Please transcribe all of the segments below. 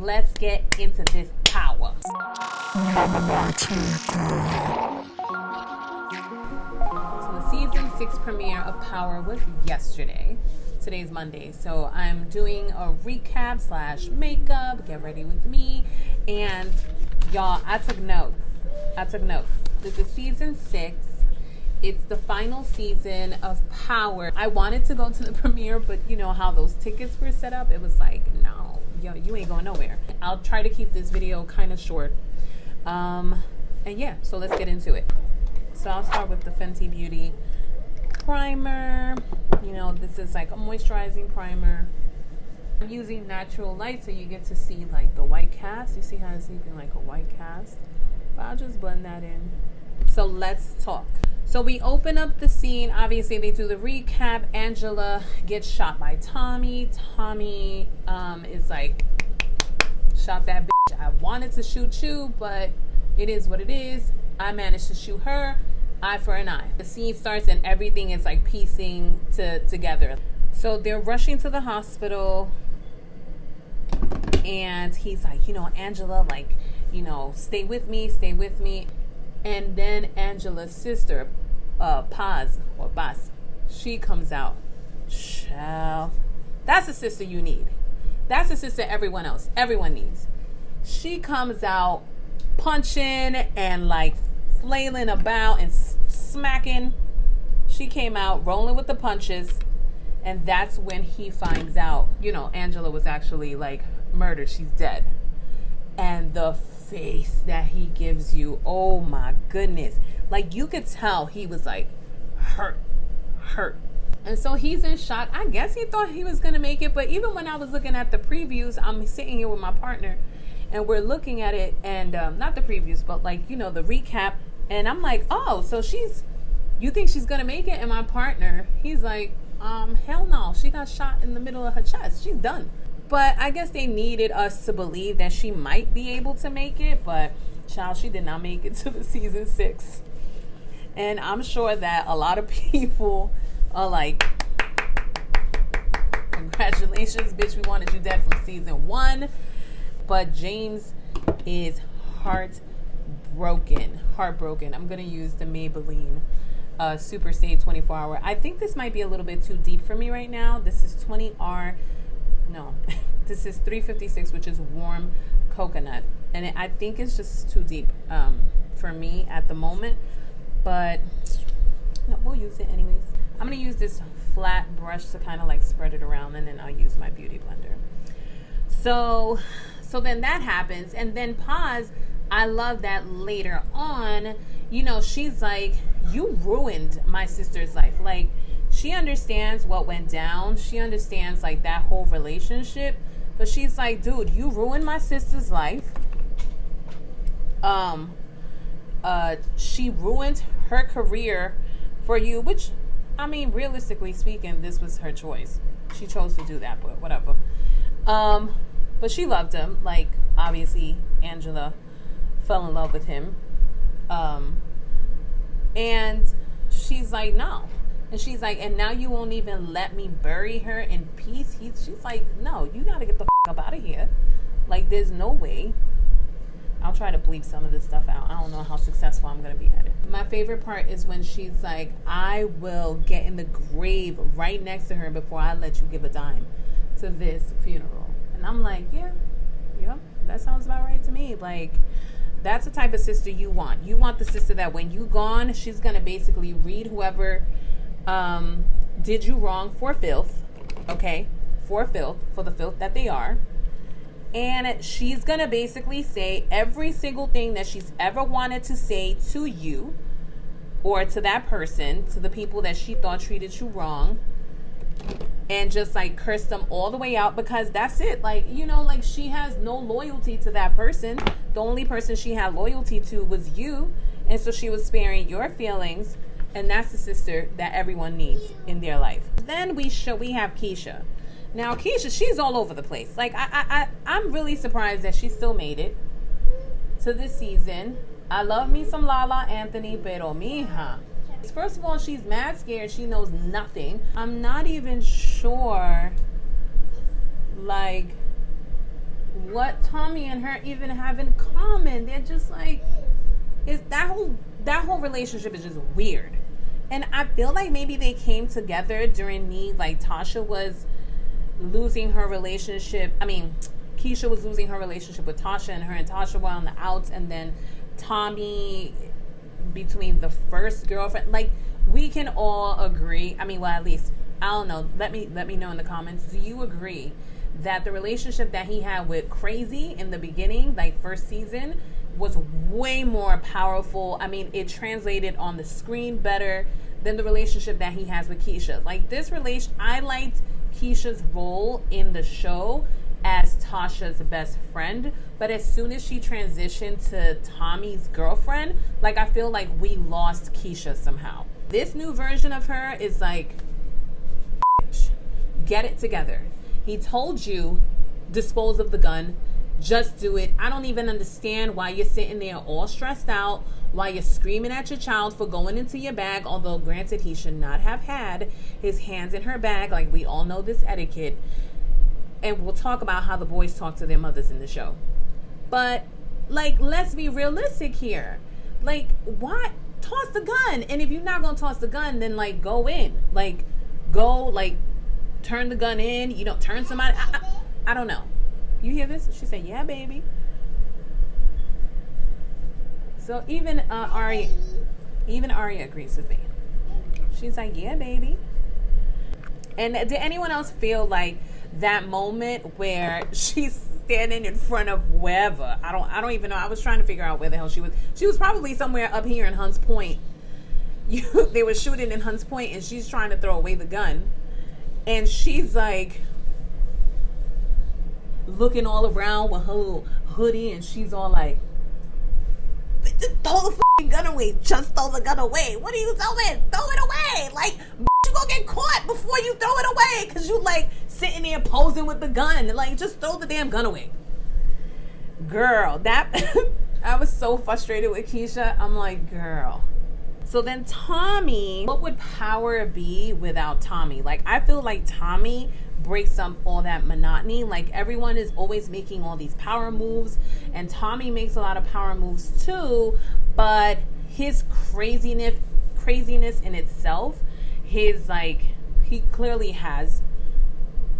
let's get into this power. So the season 6 premiere of Power was yesterday. Today's Monday, so I'm doing a recap / makeup. Get ready with me. And y'all, I took notes. This is season 6. It's the final season of Power. I wanted to go to the premiere, but you know how those tickets were set up. It was like, no, yo, you ain't going nowhere. I'll try to keep this video kind of short. And yeah, so let's get into it. So I'll start with the Fenty Beauty primer. You know, this is like a moisturizing primer. I'm using natural light so you get to see like the white cast. You see how it's even like a white cast? But I'll just blend that in. So let's talk. So we open up the scene. Obviously, they do the recap. Angela gets shot by Tommy. Tommy is like, shot that bitch. I wanted to shoot you, but it is what it is. I managed to shoot her. Eye for an eye. The scene starts and everything is like piecing together. So they're rushing to the hospital. And he's like, you know, Angela, like, you know, stay with me. And then Angela's sister, Paz or Bas, she comes out. Child. That's the sister you need. That's the sister everyone needs. She comes out punching and like flailing about and smacking. She came out rolling with the punches. And that's when he finds out, you know, Angela was actually like murdered. She's dead. And the face that he gives you, oh my goodness, like you could tell he was like hurt. And so he's in shock. I guess he thought he was gonna make it, but even when I was looking at the previews, I'm sitting here with my partner and we're looking at it, and not the previews, but like, you know, the recap, and I'm like, oh, so you think she's gonna make it? And my partner, he's like, hell no, she got shot in the middle of her chest, she's done. But I guess they needed us to believe that she might be able to make it. But child, she did not make it to the season 6. And I'm sure that a lot of people are like, congratulations, bitch, we wanted you dead from season 1. But James is heartbroken. I'm going to use the Maybelline Super Stay 24 Hour. I think this might be a little bit too deep for me right now. This is 20R. No, this is 356, which is warm coconut, and I think it's just too deep for me at the moment, but no, we'll use it anyways. I'm gonna use this flat brush to kind of like spread it around, and then I'll use my beauty blender. So then that happens, and then Paz, I love that later on, you know, she's like, you ruined my sister's life. Like, she understands what went down. She understands like that whole relationship. But she's like, dude, you ruined my sister's life. She ruined her career for you, which, I mean, realistically speaking, this was her choice. She chose to do that, but whatever. But she loved him. Like, obviously, Angela fell in love with him. And she's like, no. And she's like, and now you won't even let me bury her in peace? She's like, no, you got to get the up out of here. Like, there's no way. I'll try to bleep some of this stuff out. I don't know how successful I'm going to be at it. My favorite part is when she's like, I will get in the grave right next to her before I let you give a dime to this funeral. And I'm like, yeah, that sounds about right to me. Like, that's the type of sister you want. You want the sister that when you gone, she's going to basically read whoever did you wrong for filth, okay? For the filth that they are. And she's gonna basically say every single thing that she's ever wanted to say to you or to that person, to the people that she thought treated you wrong, and just like curse them all the way out, because that's it. Like, you know, like she has no loyalty to that person. The only person she had loyalty to was you. And so she was sparing your feelings. And that's the sister that everyone needs in their life. Then we have Keisha. Now, Keisha, she's all over the place. Like, I'm really surprised that she still made it to this season. I love me some Lala Anthony, pero mija. First of all, she's mad scared. She knows nothing. I'm not even sure, like, what Tommy and her even have in common. They're just like, that whole relationship is just weird. And I feel like maybe they came together during like Tasha was losing her relationship. I mean, Keisha was losing her relationship with Tasha, and her and Tasha were on the outs, and then Tommy between the first girlfriend. Like, we can all agree. I mean, well, at least I don't know. Let me know in the comments. Do you agree that the relationship that he had with Crazy in the beginning, like first season, was way more powerful? I mean, it translated on the screen better than the relationship that he has with Keisha. Like, this relation, I liked Keisha's role in the show as Tasha's best friend, but as soon as she transitioned to Tommy's girlfriend, like, I feel like we lost Keisha somehow. This new version of her is like, get it together. He told you, dispose of the gun. Just do it. I don't even understand why you're sitting there all stressed out, why you're screaming at your child for going into your bag, although granted he should not have had his hands in her bag. Like, we all know this etiquette. And we'll talk about how the boys talk to their mothers in the show. But, like, let's be realistic here. Like, why? Toss the gun. And if you're not going to toss the gun, then, like, go in. Like, go, like, turn the gun in. You know, turn somebody. I don't know. You hear this? She said, yeah, baby. So even Aria agrees with me. She's like, yeah, baby. And did anyone else feel like that moment where she's standing in front of wherever? I don't even know. I was trying to figure out where the hell she was. She was probably somewhere up here in Hunts Point. They were shooting in Hunts Point, and she's trying to throw away the gun. And she's like looking all around with her little hoodie, and she's all like, just throw the f***ing gun away. Just throw the gun away. What are you doing? Throw it away. Like, you gonna get caught before you throw it away, because you like sitting there posing with the gun. Like, just throw the damn gun away. Girl, that I was so frustrated with Keisha. I'm like, girl. So then Tommy, what would power be without Tommy? Like, I feel like Tommy breaks up all that monotony. Like, everyone is always making all these power moves, and Tommy makes a lot of power moves too, but his craziness in itself, his, like, he clearly has,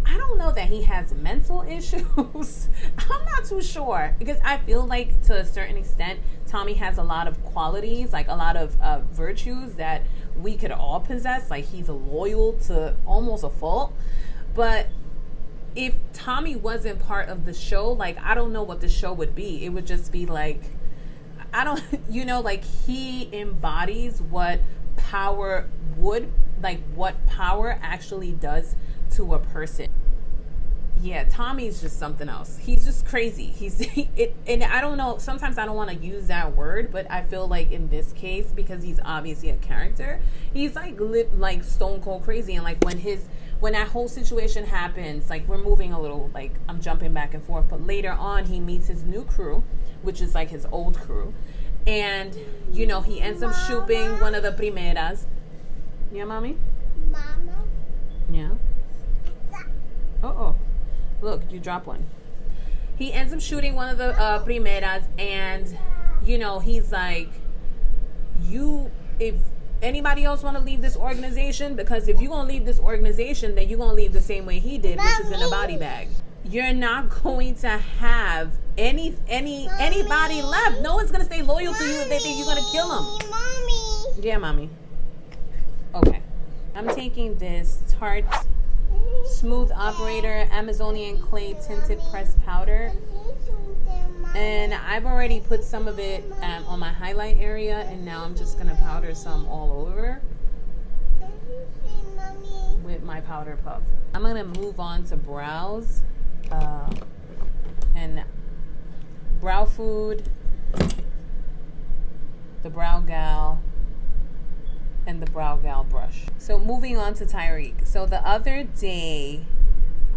I don't know that he has mental issues. I'm not too sure, because I feel like to a certain extent Tommy has a lot of qualities, like a lot of virtues that we could all possess. Like, he's loyal to almost a fault. But if Tommy wasn't part of the show, like, I don't know what the show would be. It would just be like, I don't, you know, like, he embodies what power would, like, what power actually does to a person. Yeah, Tommy's just something else. He's just crazy. And I don't know, sometimes I don't want to use that word, but I feel like in this case, because he's obviously a character, he's like stone cold crazy. And like, when that whole situation happens, like, we're moving a little, like, I'm jumping back and forth, but later on he meets his new crew, which is like his old crew, and you know, he ends up shooting one of the primeras. Yeah, mommy? Mama? Yeah. Uh-oh. Look, you drop one. He ends up shooting one of the primeras, and you know, he's like, if anybody else want to leave this organization, because if you're going to leave this organization, then you're going to leave the same way he did, which is in a body bag. You're not going to have anybody left. No one's going to stay loyal to you if they think you're going to kill them. Mommy. Yeah, mommy. Okay. I'm taking this Tarte Smooth Operator Amazonian Clay Tinted Pressed Powder, and I've already put some of it on my highlight area, and now I'm just going to powder some all over with my powder puff. I'm going to move on to brows, and Brow Food, the Brow Gal, and the Brow Gal brush. So moving on to Tariq. So the other day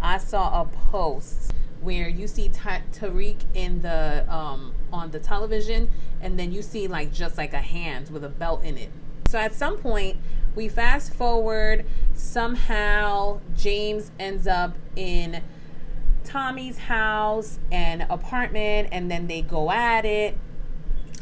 I saw a post where you see Tariq in the on the television, and then you see like just like a hand with a belt in it. So at some point we fast forward, somehow James ends up in Tommy's house and apartment, and then they go at it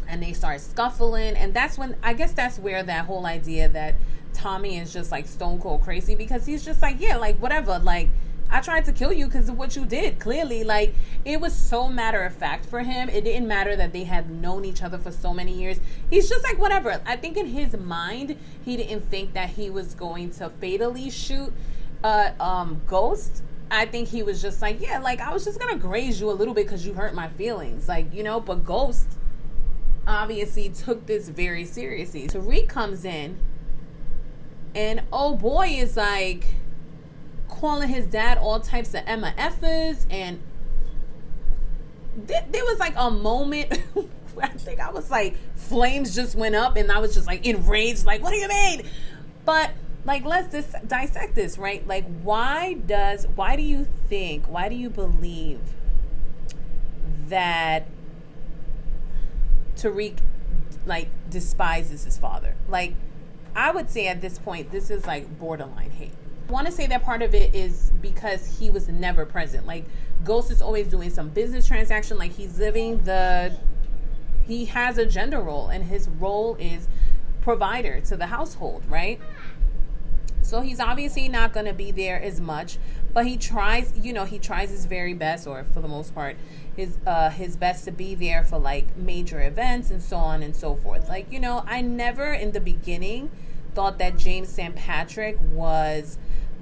and they start scuffling. And that's when, I guess that's where that whole idea that Tommy is just like stone cold crazy, because he's just like, yeah, like whatever, like I tried to kill you because of what you did. Clearly, like, it was so matter of fact for him. It didn't matter that they had known each other for so many years. He's just like, whatever. I think in his mind, he didn't think that he was going to fatally shoot Ghost. I think he was just like, yeah, like, I was just going to graze you a little bit because you hurt my feelings. Like, you know, but Ghost obviously took this very seriously. Tariq comes in, and oh boy is like calling his dad all types of MFers, and there was like a moment where I think I was like, flames just went up, and I was just like enraged, like, what do you mean? But like, let's just dissect this, right? Like, why do you believe that Tariq like despises his father? Like, I would say at this point, this is like borderline hate. I want to say that part of it is because he was never present. Like, Ghost is always doing some business transaction. Like, he has a gender role, and his role is provider to the household, right? So he's obviously not going to be there as much, but he tries his very best, or for the most part, his best to be there for like major events and so on and so forth. Like, you know, I never in the beginning thought that James St. Patrick was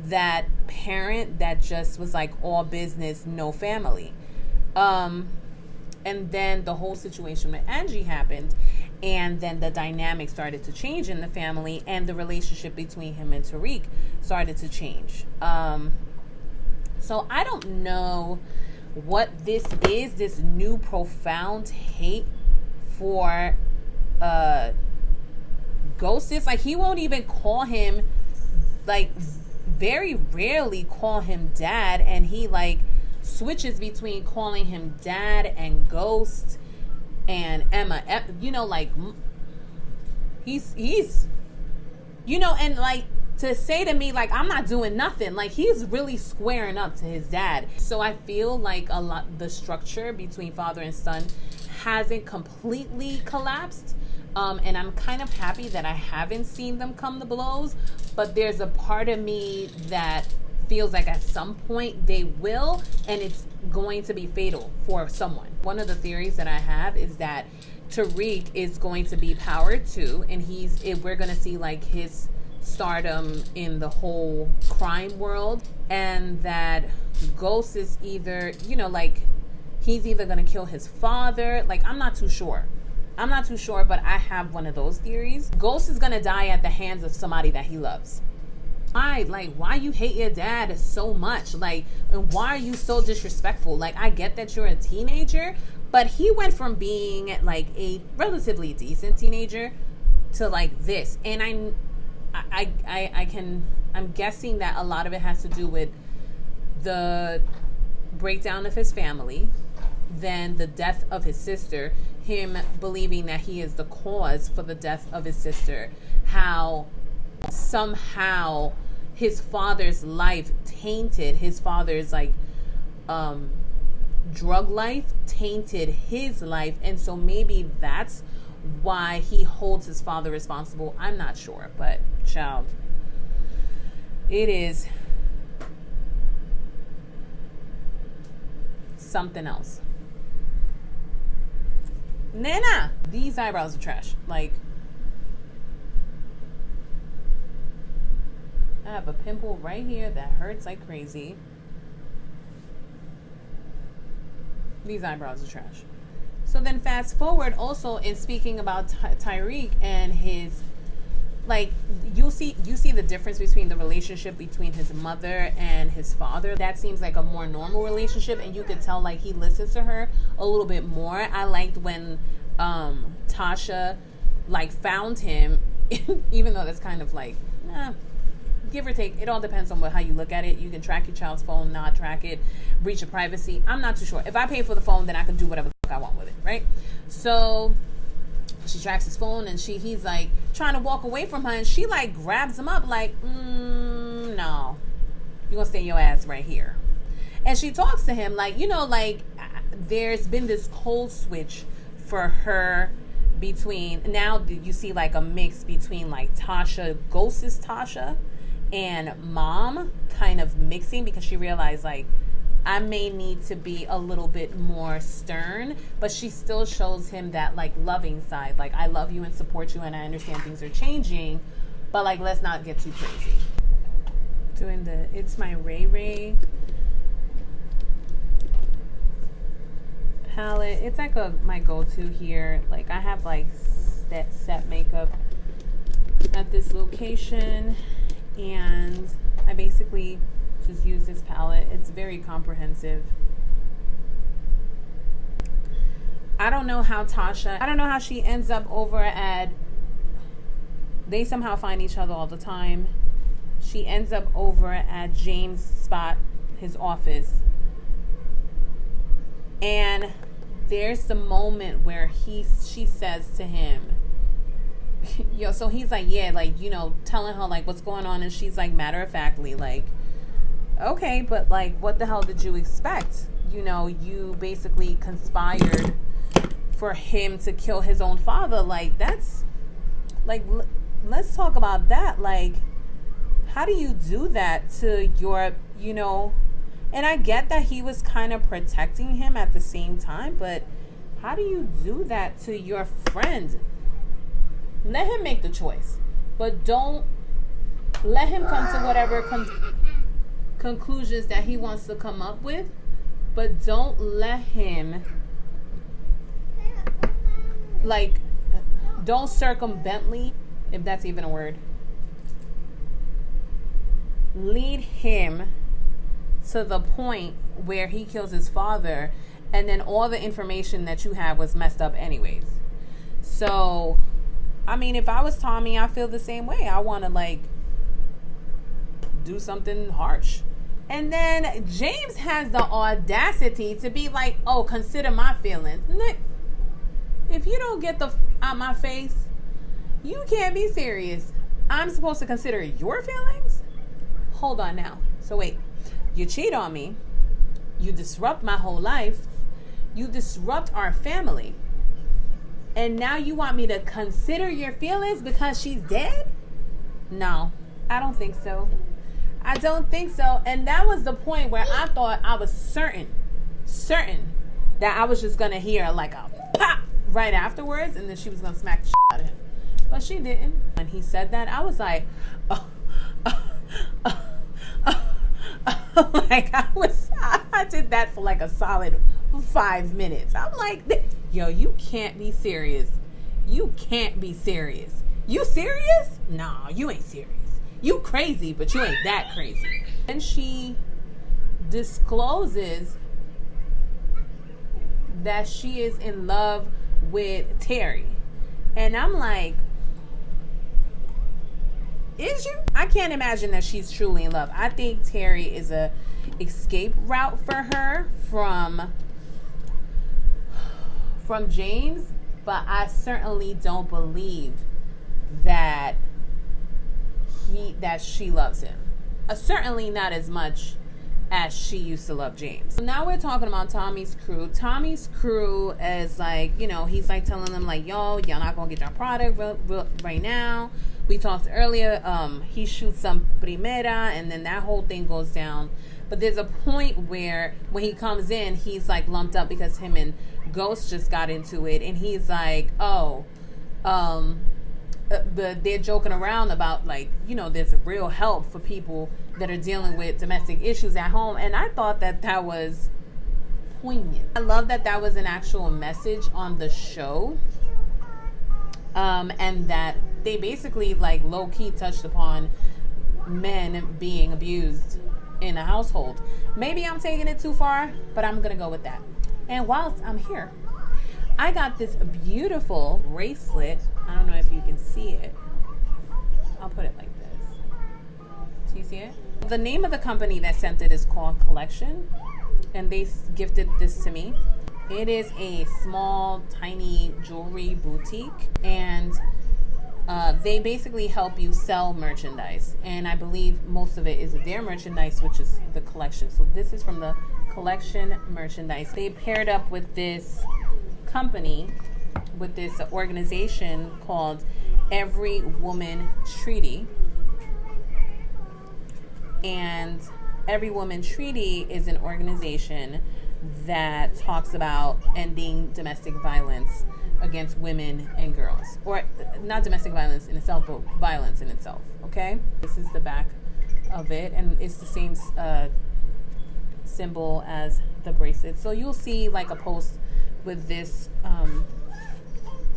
that parent that just was like all business, no family. And then the whole situation with Angie happened, and then the dynamic started to change in the family, and the relationship between him and Tariq started to change. So I don't know what this is, this new profound hate for Ghost is. Like, he won't even call him, like, very rarely call him dad, and he like switches between calling him dad and Ghost and Emma, you know, like he's you know, and like to say to me like I'm not doing nothing, like he's really squaring up to his dad. So I feel like a lot, the structure between father and son hasn't completely collapsed. And I'm kind of happy that I haven't seen them come to blows, but there's a part of me that feels like at some point they will, and it's going to be fatal for someone. One of the theories that I have is that Tariq is going to be Power 2, and we're going to see like his stardom in the whole crime world, and that Ghost is either, you know, like he's either going to kill his father. Like, I'm not too sure, but I have one of those theories. Ghost is going to die at the hands of somebody that he loves. Why you hate your dad so much? Like, and why are you so disrespectful? Like, I get that you're a teenager, but he went from being like a relatively decent teenager to like this. And I'm guessing that a lot of it has to do with the breakdown of his family, then the death of his sister, him believing that he is the cause for the death of his sister, how somehow his father's life tainted, his father's like drug life tainted his life, and so maybe that's why he holds his father responsible. I'm not sure, but child, it is something else. Nana, these eyebrows are trash. Like, I have a pimple right here that hurts like crazy. These eyebrows are trash. So then fast forward also in speaking about Tariq and his, like, you see the difference between the relationship between his mother and his father. That seems like a more normal relationship, and you could tell like he listens to her a little bit more. I liked when Tasha like found him, even though that's kind of like, give or take. It all depends on how you look at it. You can track your child's phone, not track it, breach of privacy. I'm not too sure. If I pay for the phone, then I can do whatever the fuck I want with it, right? So she tracks his phone, and he's like trying to walk away from her, and she like grabs him up like, no, you're gonna stay your ass right here. And she talks to him like, like there's been this cold switch for her between, now you see like a mix between like Tasha, Ghost's Tasha, and mom kind of mixing, because she realized like I may need to be a little bit more stern, but she still shows him that like loving side, like I love you and support you and I understand things are changing, but like let's not get too crazy. Doing the It's My Ray Ray palette. It's like my go-to here. Like I have like set makeup at this location, and I basically just use this palette. It's very comprehensive. I don't know how she ends up over at, they somehow find each other all the time. She ends up over at James' spot, his office. And there's the moment where she says to him, so he's like, yeah, like, telling her like what's going on, and she's like matter of factly like, okay, but like what the hell did you expect? You basically conspired for him to kill his own father. Like that's like, let's talk about that. Like, how do you do that to your, and I get that he was kind of protecting him at the same time, but how do you do that to your friend? Let him make the choice, but don't let him come to whatever conclusions that he wants to come up with, but don't let him, like, don't circumvently, if that's even a word, lead him to the point where he kills his father, and then all the information that you have was messed up anyways. So, I mean, if I was Tommy, I feel the same way. I want to like do something harsh. And then James has the audacity to be like, oh, consider my feelings. If you don't get the out my face, you can't be serious. I'm supposed to consider your feelings? Hold on now. So wait, you cheat on me. You disrupt my whole life. You disrupt our family. And now you want me to consider your feelings because she's dead? No, I don't think so. I don't think so. And that was the point where I thought I was certain that I was just going to hear like a pop right afterwards, and then she was going to smack the shit out of him. But she didn't. When he said that, I was like, like I did that for like a solid 5 minutes. I'm like, yo, you can't be serious. You can't be serious. You serious? Nah, you ain't serious. You crazy, but you ain't that crazy. And she discloses that she is in love with Tariq. And I'm like, is you? I can't imagine that she's truly in love. I think Tariq is a escape route for her from James, but I certainly don't believe that she loves him. Certainly not as much as she used to love James. So now we're talking about Tommy's crew. Tommy's crew is like, he's like telling them like, yo, y'all not gonna get your product right now. We talked earlier, he shoots some primera, and then that whole thing goes down. But there's a point where when he comes in, he's like lumped up because him and Ghost just got into it, and he's like, they're joking around about like, there's real help for people that are dealing with domestic issues at home. And I thought that was poignant. I love that was an actual message on the show, and that they basically like low-key touched upon men being abused in a household. Maybe I'm taking it too far, but I'm gonna go with that. And whilst I'm here, I got this beautiful bracelet. I don't know if you can see it. I'll put it like this. Do you see it? The name of the company that sent it is called Collection, and they gifted this to me. It is a small, tiny jewelry boutique, and They basically help you sell merchandise, and I believe most of it is their merchandise, which is the collection. So this is from the collection merchandise. They paired up with this company, with this organization called Every Woman Treaty. And Every Woman Treaty is an organization that talks about ending domestic violence against women and girls. Or not domestic violence in itself, but violence in itself, okay? This is the back of it, and it's the same symbol as the bracelet. So you'll see like a post with this,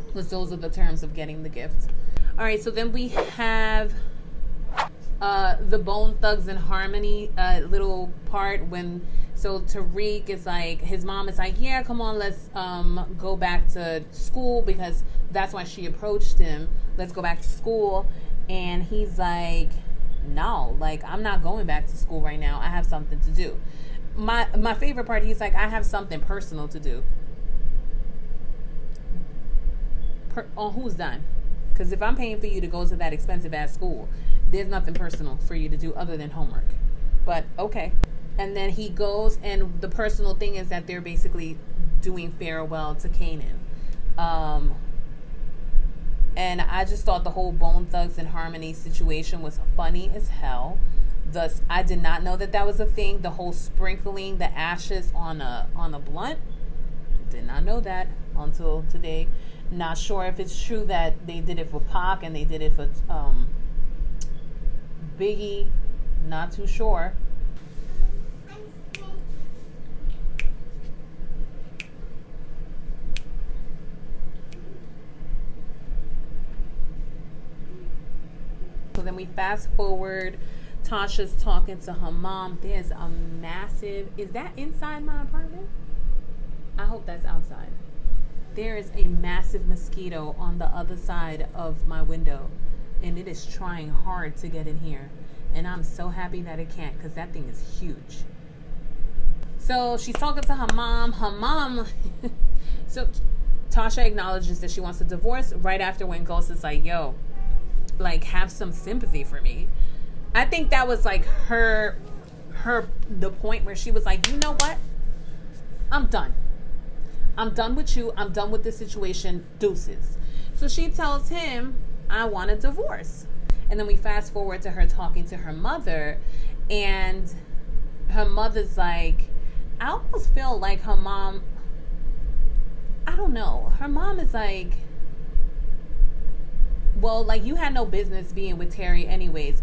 because those are the terms of getting the gift. All right, so then we have the Bone Thugs and Harmony little part when, so Tariq is like, his mom is like, yeah, come on, let's go back to school, because that's why she approached him. Let's go back to school. And he's like, no, like, I'm not going back to school right now. I have something to do. My favorite part, he's like, I have something personal to do. On whose dime? Because if I'm paying for you to go to that expensive ass school, there's nothing personal for you to do other than homework. But okay. And then he goes, and the personal thing is that they're basically doing farewell to Canaan. And I just thought the whole Bone Thugs and Harmony situation was funny as hell. Thus, I did not know that was a thing. The whole sprinkling the ashes on a blunt. Did not know that until today. Not sure if it's true that they did it for Pac and they did it for Biggie. Not too sure. So then we fast forward. Tasha's talking to her mom. There's a massive... Is that inside my apartment? I hope that's outside. There is a massive mosquito on the other side of my window, and it is trying hard to get in here. And I'm so happy that it can't, because that thing is huge. So she's talking to her mom. Her mom... So Tasha acknowledges that she wants a divorce right after when Ghost is like, yo, like, have some sympathy for me. I think that was like the point where she was like, you know what? I'm done. I'm done with you. I'm done with this situation. Deuces. So she tells him, I want a divorce. And then we fast forward to her talking to her mother, and her mother's like, I almost feel like her mom, I don't know. Her mom is like, well, like, you had no business being with Terry anyways.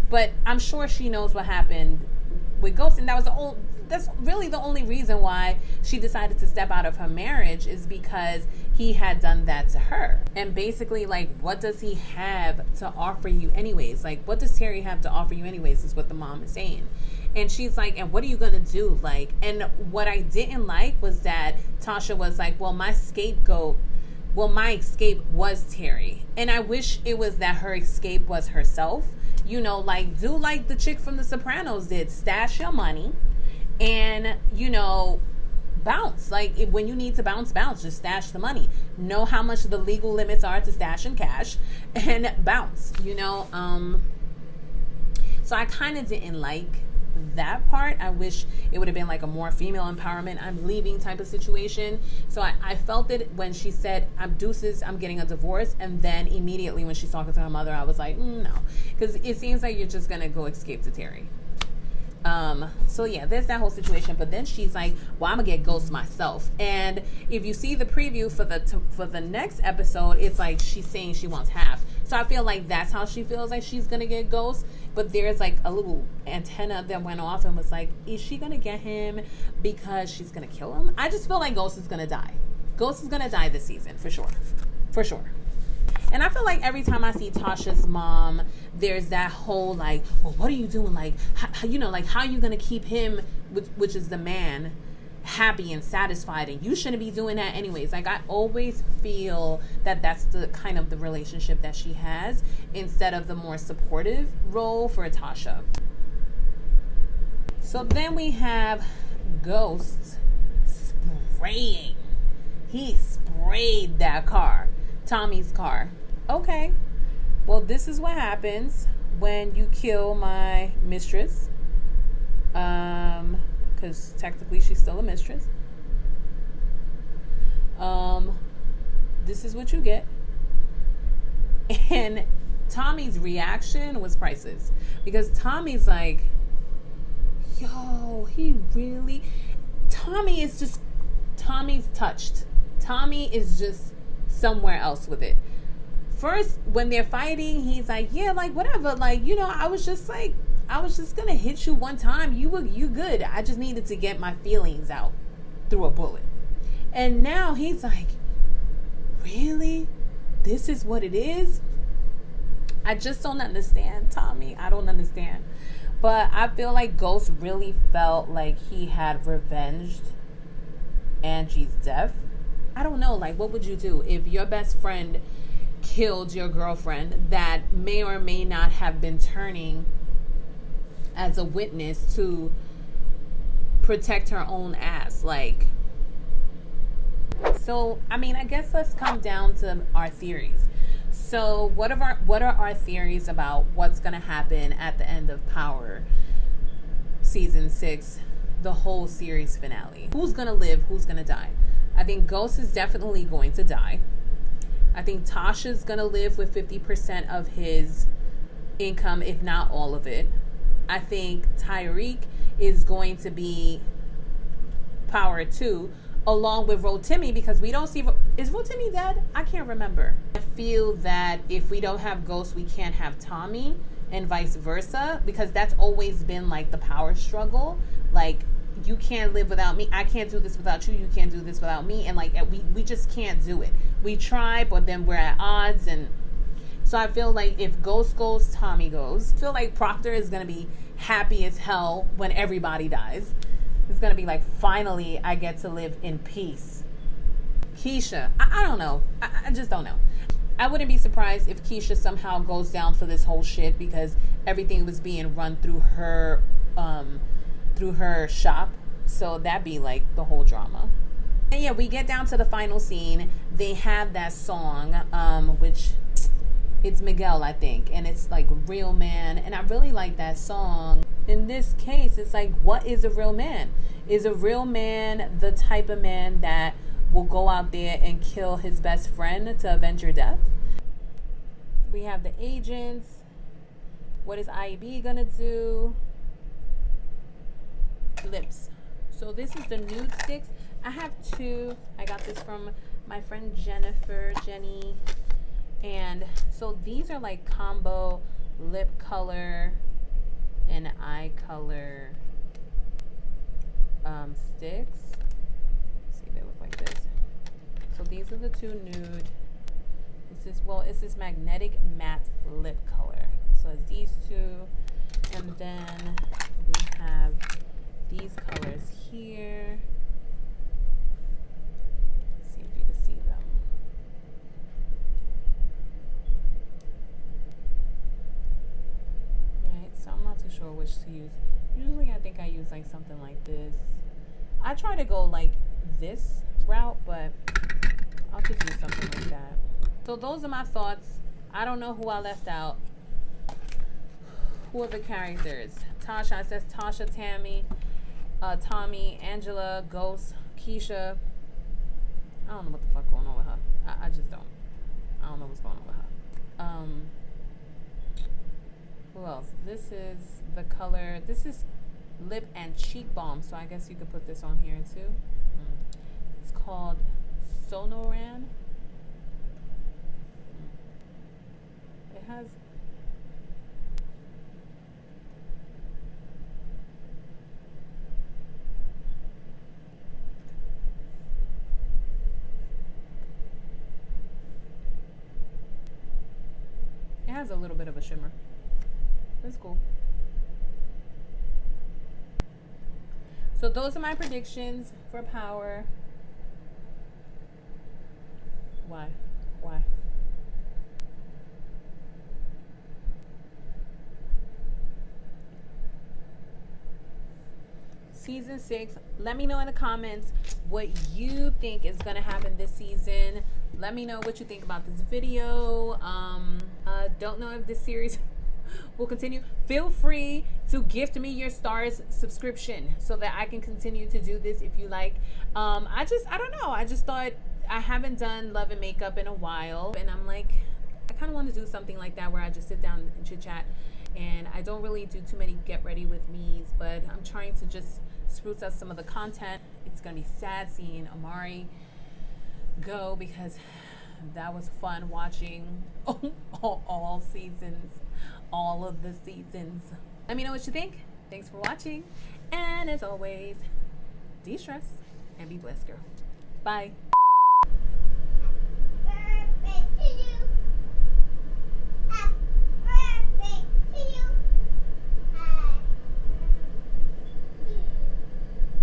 But I'm sure she knows what happened with Ghost, and that's really the only reason why she decided to step out of her marriage, is because he had done that to her. And basically, like, what does he have to offer you anyways? Like, what does Terry have to offer you anyways, is what the mom is saying. And she's like, and what are you gonna do? Like, and what I didn't like was that Tasha was like, well, my escape was Terry. And I wish it was that her escape was herself. You know, like, do like the chick from The Sopranos did. Stash your money and, you know, bounce. Like, when you need to bounce. Just stash the money. Know how much the legal limits are to stash and cash, and bounce, you know. So I kind of didn't like that part. I wish it would have been like a more female empowerment, I'm leaving type of situation. So I felt it when she said, I'm deuces, I'm getting a divorce. And then immediately when she's talking to her mother, I was like, no, because it seems like you're just gonna go escape to Terry. So yeah, there's that whole situation. But then she's like, well, I'm gonna get Ghost myself. And if you see the preview for the next episode, it's like she's saying she wants half. So I feel like that's how she feels like she's gonna get Ghost. But there's like a little antenna that went off and was like, is she gonna get him because she's gonna kill him? I just feel like Ghost is gonna die. Ghost is gonna die this season, for sure. For sure. And I feel like every time I see Tasha's mom, there's that whole like, well, what are you doing? Like, how, you know, like, how are you going to keep him, which is the man, happy and satisfied? And you shouldn't be doing that anyways. Like, I always feel that that's the kind of the relationship that she has, instead of the more supportive role for Tasha. So then we have Ghost spraying. He sprayed that car. Tommy's car. Okay, Well, this is what happens when you kill my mistress. Because technically she's still a mistress. This is what you get. And Tommy's reaction was priceless. Because Tommy's like, yo, he really... Tommy's touched. Tommy is just somewhere else with it. First, when they're fighting, he's like, yeah, like, whatever. Like, you know, I was just gonna hit you one time. You good. I just needed to get my feelings out through a bullet. And now he's like, really? This is what it is? I just don't understand, Tommy. I don't understand. But I feel like Ghost really felt like he had revenged Angie's death. I don't know, like, what would you do if your best friend killed your girlfriend that may or may not have been turning as a witness to protect her own ass? Like, so, I mean, I guess let's come down to our theories. So what are our theories about what's going to happen at the end of Power season 6, the whole series finale? Who's going to live? Who's going to die? I think Ghost is definitely going to die. I think Tasha's going to live with 50% of his income, if not all of it. I think Tariq is going to be Power 2, along with Rotimi, because we don't see... Is Rotimi dead? I can't remember. I feel that if we don't have Ghost, we can't have Tommy, and vice versa, because that's always been like the power struggle. Like, you can't live without me. I can't do this without you. You can't do this without me. And like, we just can't do it. We try, but then we're at odds. And so I feel like if Ghost goes, Tommy goes. I feel like Proctor is going to be happy as hell when everybody dies. It's going to be like, finally, I get to live in peace. Keisha, I don't know. I just don't know. I wouldn't be surprised if Keisha somehow goes down for this whole shit, because everything was being run through her shop. So that'd be like the whole drama. And yeah, we get down to the final scene. They have that song, which it's Miguel, I think. And it's like Real Man. And I really like that song. In this case, it's like, what is a real man? Is a real man the type of man that will go out there and kill his best friend to avenge your death? We have the agents. What is IB gonna do? Lips. So this is the nude sticks. I have two. I got this from my friend Jenny. And so these are like combo lip color and eye color sticks. See, they look like this. So these are the two nude. It's this magnetic matte lip color. So it's these two, and then we have these colors here. Let's see if you can see them. Right, so I'm not too sure which to use. Usually I think I use like something like this. I try to go like this route, but I'll just use something like that. So those are my thoughts. I don't know who I left out. Who are the characters? Tasha, it says Tasha, Tommy, Angela, Ghost, Keisha. I don't know what the fuck going on with her. I just don't. I don't know what's going on with her. Who else? This is the color. This is lip and cheek balm. So I guess you could put this on here too. It's called Sonoran. It has... It has a little bit of a shimmer. That's cool. So those are my predictions for Power. Why? season 6. Let me know in the comments what you think is gonna happen this season. Let me know what you think about this video. Don't know if this series will continue. Feel free to gift me your starz subscription so that I can continue to do this if you like. I don't know. I just thought, I haven't done love and makeup in a while, and I'm like, I kind of want to do something like that where I just sit down and chit chat. And I don't really do too many get ready with me's, but I'm trying to just spruce up some of the content. It's gonna be sad seeing Amari go, because that was fun watching all seasons, all of the seasons. Let me know what you think. Thanks for watching, and as always, de-stress and be blessed, girl. Bye.